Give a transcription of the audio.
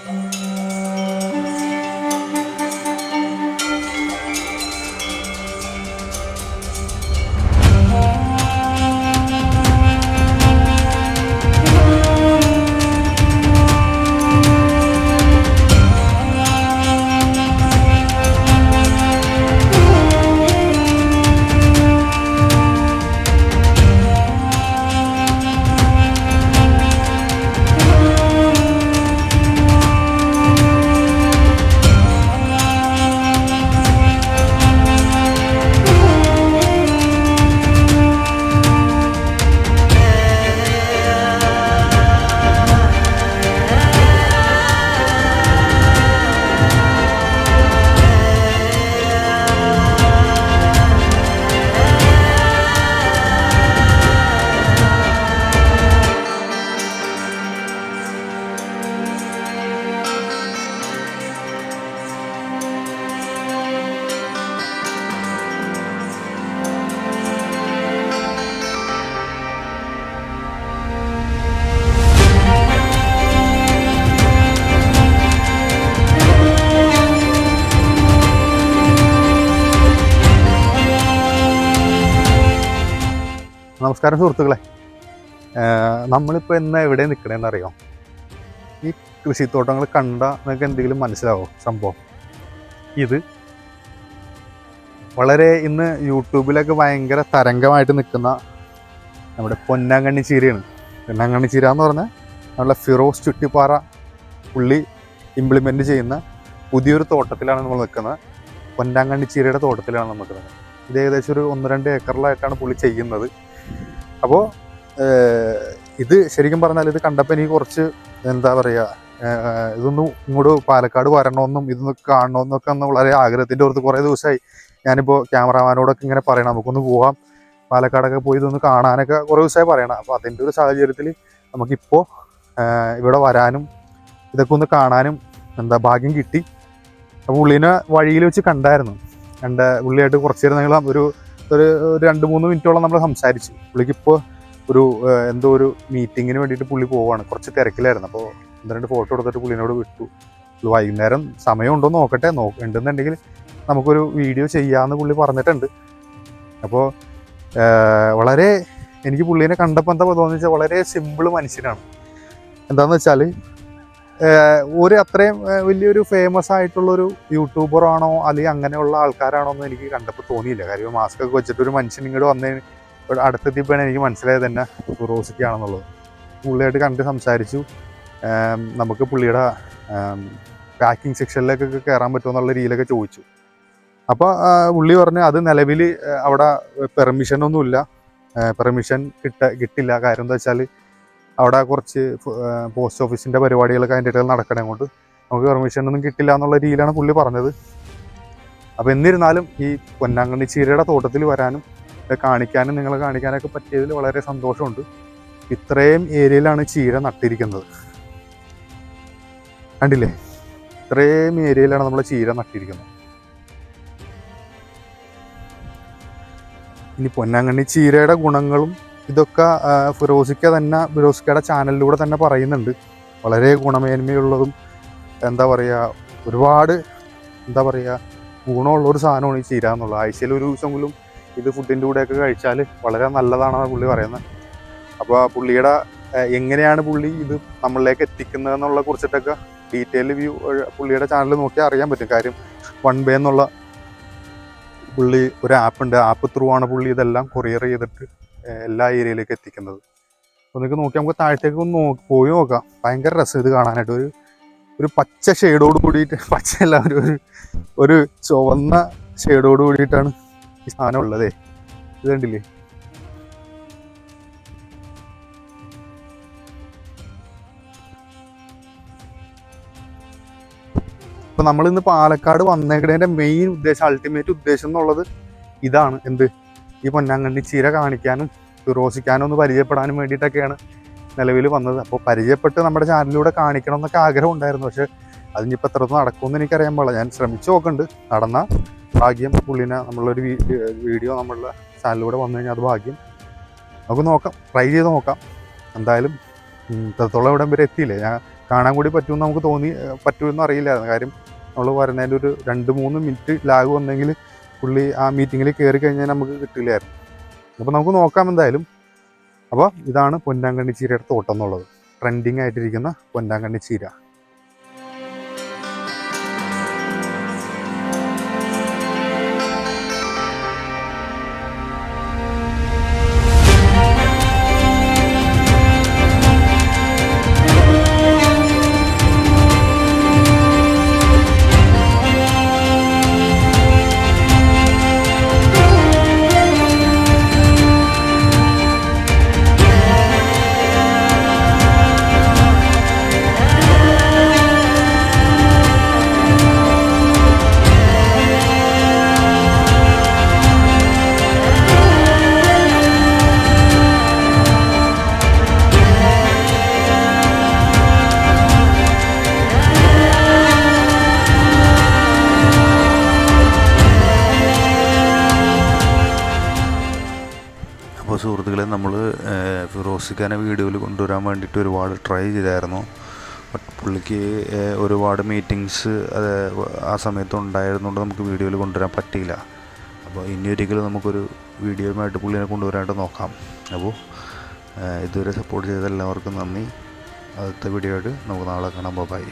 നമസ്കാരം സുഹൃത്തുക്കളെ, നമ്മളിപ്പോൾ ഇന്ന് എവിടെ നിൽക്കണമെന്ന് അറിയാം? ഈ കൃഷിത്തോട്ടങ്ങൾ കണ്ട നിങ്ങൾക്ക് എന്തെങ്കിലും മനസ്സിലാവോ? സംഭവം ഇത് വളരെ ഇന്ന് യൂട്യൂബിലൊക്കെ ഭയങ്കര തരംഗമായിട്ട് നിൽക്കുന്ന നമ്മുടെ പൊന്നാങ്കണ്ണി ചീരയാണ്. പൊന്നാങ്കണ്ണി ചീര എന്ന് പറഞ്ഞാൽ നമ്മളെ ഫിറോസ് ചുറ്റിപ്പാറ പുള്ളി ഇംപ്ലിമെൻറ്റ് ചെയ്യുന്ന പുതിയൊരു തോട്ടത്തിലാണ് നമ്മൾ നിൽക്കുന്നത്. പൊന്നാങ്കണ്ണി ചീരയുടെ തോട്ടത്തിലാണ് നമ്മൾ നിൽക്കുന്നത്. ഇത് ഏകദേശം ഒരു 1-2 ഏക്കറിലായിട്ടാണ് പുള്ളി ചെയ്യുന്നത്. അപ്പോൾ ഇത് ശരിക്കും പറഞ്ഞാൽ ഇത് കണ്ടപ്പോൾ എനിക്ക് കുറച്ച് എന്താ പറയുക, ഇതൊന്നും ഇങ്ങോട്ട് പാലക്കാട് വരണമെന്നും ഇതൊന്ന് കാണണമെന്നൊക്കെ ഒന്ന് വളരെ ആഗ്രഹത്തിൻ്റെ പുറത്ത് കുറേ ദിവസമായി ഞാനിപ്പോൾ ക്യാമറാമാനോടൊക്കെ ഇങ്ങനെ പറയണം, നമുക്കൊന്ന് പോകാം പാലക്കാടൊക്കെ പോയി ഇതൊന്ന് കാണാനൊക്കെ കുറേ ദിവസമായി പറയണം. അപ്പോൾ അതിൻ്റെ ഒരു സാഹചര്യത്തിൽ നമുക്കിപ്പോൾ ഇവിടെ വരാനും ഇതൊക്കെ ഒന്ന് കാണാനും ഭാഗ്യം കിട്ടി. അപ്പോൾ പുള്ളീനെ വഴിയിൽ വെച്ച് കണ്ടായിരുന്നു. പുള്ളിയായിട്ട് കുറച്ച് നേരം ഞങ്ങൾ ഒരു 2-3 മിനിറ്റോളം നമ്മൾ സംസാരിച്ചു. പുള്ളിക്കിപ്പോൾ എന്തോ ഒരു മീറ്റിങ്ങിന് വേണ്ടിയിട്ട് പുള്ളി പോവുകയാണ്. കുറച്ച് തിരക്കിലായിരുന്നു. അപ്പോൾ 1-2 ഫോട്ടോ എടുത്തിട്ട് പുള്ളിനോട് വിട്ടു. വൈകുന്നേരം സമയമുണ്ടോ നോക്കട്ടെ, ഉണ്ടെന്നുണ്ടെങ്കിൽ നമുക്കൊരു വീഡിയോ ചെയ്യാമെന്ന് പുള്ളി പറഞ്ഞിട്ടുണ്ട്. അപ്പോൾ വളരെ എനിക്ക് പുള്ളീനെ കണ്ടപ്പോൾ എന്താ തോന്നുന്നു വെച്ചാൽ വളരെ സിമ്പിൾ മനുഷ്യനാണ്. എന്താണെന്ന് വെച്ചാൽ അത്രയും വലിയൊരു ഫേമസ് ആയിട്ടുള്ളൊരു യൂട്യൂബറാണോ അല്ലെങ്കിൽ അങ്ങനെയുള്ള ആൾക്കാരാണോ എന്ന് എനിക്ക് കണ്ടപ്പോൾ തോന്നിയില്ല. കാര്യം മാസ്ക് ഒക്കെ വെച്ചിട്ട് ഒരു മനുഷ്യൻ ഇങ്ങോട്ട് വന്നതിന് അടുത്തെത്തിയപ്പോഴാണ് എനിക്ക് മനസ്സിലായത് തന്നെ ഫിറോസിക്കാണെന്നുള്ളത്. പുള്ളിയായിട്ട് കണ്ട് സംസാരിച്ചു. നമുക്ക് പുള്ളിയുടെ പാക്കിംഗ് സെക്ഷനിലേക്കൊക്കെ കയറാൻ പറ്റുമോ എന്നുള്ള രീതിയിലൊക്കെ ചോദിച്ചു. അപ്പോൾ പുള്ളി പറഞ്ഞ് അത് നിലവിൽ അവിടെ പെർമിഷനൊന്നുമില്ല, പെർമിഷൻ കിട്ടില്ല. കാര്യം എന്താ വെച്ചാൽ അവിടെ കുറച്ച് പോസ്റ്റ് ഓഫീസിൻ്റെ പരിപാടികളൊക്കെ അതിൻ്റെ ഇടയിൽ നടക്കണേ കൊണ്ട് നമുക്ക് പെർമിഷനൊന്നും കിട്ടില്ല എന്നുള്ള രീതിയിലാണ് പുള്ളി പറഞ്ഞത്. അപ്പോൾ എന്നിരുന്നാലും ഈ പൊന്നാങ്കണ്ണി ചീരയുടെ തോട്ടത്തിൽ വരാനും കാണിക്കാനും നിങ്ങളെ കാണിക്കാനൊക്കെ പറ്റിയതിൽ വളരെ സന്തോഷമുണ്ട്. ഇത്രയും ഏരിയയിലാണ് ചീര നട്ടിരിക്കുന്നത്, കണ്ടില്ലേ? ഇത്രയും ഏരിയയിലാണ് നമ്മൾ ചീര നട്ടിരിക്കുന്നത്. ഇനി പൊന്നാങ്കണ്ണി ചീരയുടെ ഗുണങ്ങളും ഇതൊക്കെ ഫിറോസിക്കയുടെ ചാനലിലൂടെ തന്നെ പറയുന്നുണ്ട്. വളരെ ഗുണമേന്മയുള്ളതും ഒരുപാട് ഗുണമുള്ളൊരു സാധനമാണ് ഈ ചീര എന്നുള്ളത്. ആഴ്ചയിൽ ഒരു ദിവസമെങ്കിലും ഇത് ഫുഡിൻ്റെ കൂടെയൊക്കെ കഴിച്ചാൽ വളരെ നല്ലതാണെന്ന് പുള്ളി പറയുന്നത്. അപ്പോൾ പുള്ളിയുടെ എങ്ങനെയാണ് പുള്ളി ഇത് നമ്മളിലേക്ക് എത്തിക്കുന്നതെന്നുള്ള കുറിച്ചിട്ടൊക്കെ ഡീറ്റെയിൽ വ്യൂ പുള്ളിയുടെ ചാനൽ നോക്കിയാൽ അറിയാൻ പറ്റും. കാര്യം 1Way എന്നുള്ള പുള്ളി ഒരു ആപ്പുണ്ട്. ആപ്പ് ത്രൂ ആണ് പുള്ളി ഇതെല്ലാം കൊറിയർ ചെയ്തിട്ട് എല്ലാ ഏരിയയിലേക്ക് എത്തിക്കുന്നത്. അപ്പോൾ നിങ്ങൾക്ക് നോക്കി നമുക്ക് താഴത്തേക്ക് ഒന്ന് പോയി നോക്കാം. ഭയങ്കര രസം ഇത് കാണാനായിട്ട്. ഒരു പച്ച ഷെയ്ഡോട് കൂടിയിട്ട്, പച്ചയല്ല, ഒരു ചുവന്ന ഷെയ്ഡോട് കൂടിയിട്ടാണ് ഈ സാധനം ഉള്ളതേ. ഇത് കണ്ടില്ലേ? അപ്പോൾ നമ്മളിന്ന് പാലക്കാട് വന്നേക്കണേൻ്റെ മെയിൻ ഉദ്ദേശം, അൾട്ടിമേറ്റ് ഉദ്ദേശം എന്നുള്ളത് ഇതാണ്. ഈ പൊന്നാങ്കണ്ണി ചീര കാണിക്കാനും ഫിറോസിക്കാനും ഒന്ന് പരിചയപ്പെടാനും വേണ്ടിയിട്ടൊക്കെയാണ് നിലവിൽ വന്നത്. അപ്പോൾ പരിചയപ്പെട്ട് നമ്മുടെ ചാനലിലൂടെ കാണിക്കണം എന്നൊക്കെ ആഗ്രഹം ഉണ്ടായിരുന്നു. പക്ഷേ അതിനിപ്പോൾ എത്രത്തോളം നടക്കുമെന്ന് എനിക്കറിയാൻ പാടില്ല. ഞാൻ ശ്രമിച്ചു നോക്കുന്നുണ്ട്. നടന്ന ഭാഗ്യം പുള്ളിനെ നമ്മളൊരു വീഡിയോ നമ്മളുടെ ചാനലിലൂടെ വന്നു കഴിഞ്ഞാൽ അത് ഭാഗ്യം. നമുക്ക് നോക്കാം, ട്രൈ ചെയ്ത് നോക്കാം. എന്തായാലും ഇത്രത്തോളം ഇവിടം വരെ എത്തിയില്ലേ. ഞാൻ കാണാൻ കൂടി പറ്റുമെന്ന് നമുക്ക് പറ്റുമെന്ന് അറിയില്ലായിരുന്നു. കാര്യം നമ്മൾ വരുന്നതിൻ്റെ ഒരു 2-3 മിനിറ്റ് ലാഗ് വന്നെങ്കിൽ പുള്ളി ആ മീറ്റിങ്ങിൽ കയറി കഴിഞ്ഞാൽ നമുക്ക് കിട്ടില്ലായിരുന്നു. അപ്പോൾ നമുക്ക് നോക്കാം എന്തായാലും. അപ്പോൾ ഇതാണ് പൊന്നാങ്കണ്ണി ചീരയുടെ തോട്ടം എന്നുള്ളത്, ട്രെൻഡിങ് ആയിട്ടിരിക്കുന്ന പൊന്നാങ്കണ്ണി ചീര. അപ്പോൾ സുഹൃത്തുക്കളെ, നമ്മൾ ഫിറോസിഖാനെ വീഡിയോയിൽ കൊണ്ടുവരാൻ വേണ്ടിയിട്ട് ഒരുപാട് ട്രൈ ചെയ്തായിരുന്നു. ബട്ട് പുള്ളിക്ക് ഒരുപാട് മീറ്റിങ്സ് ആ സമയത്ത് ഉണ്ടായിരുന്നുകൊണ്ട് നമുക്ക് വീഡിയോയിൽ കൊണ്ടുവരാൻ പറ്റിയില്ല. അപ്പോൾ ഇനി ഒരിക്കലും നമുക്കൊരു വീഡിയോയുമായിട്ട് പുള്ളിനെ കൊണ്ടുവരാനായിട്ട് നോക്കാം. അപ്പോൾ ഇതുവരെ സപ്പോർട്ട് ചെയ്ത എല്ലാവർക്കും നന്ദി. അടുത്ത വീഡിയോ ആയിട്ട് നമുക്ക് നാളെ കാണാം. ബൈ.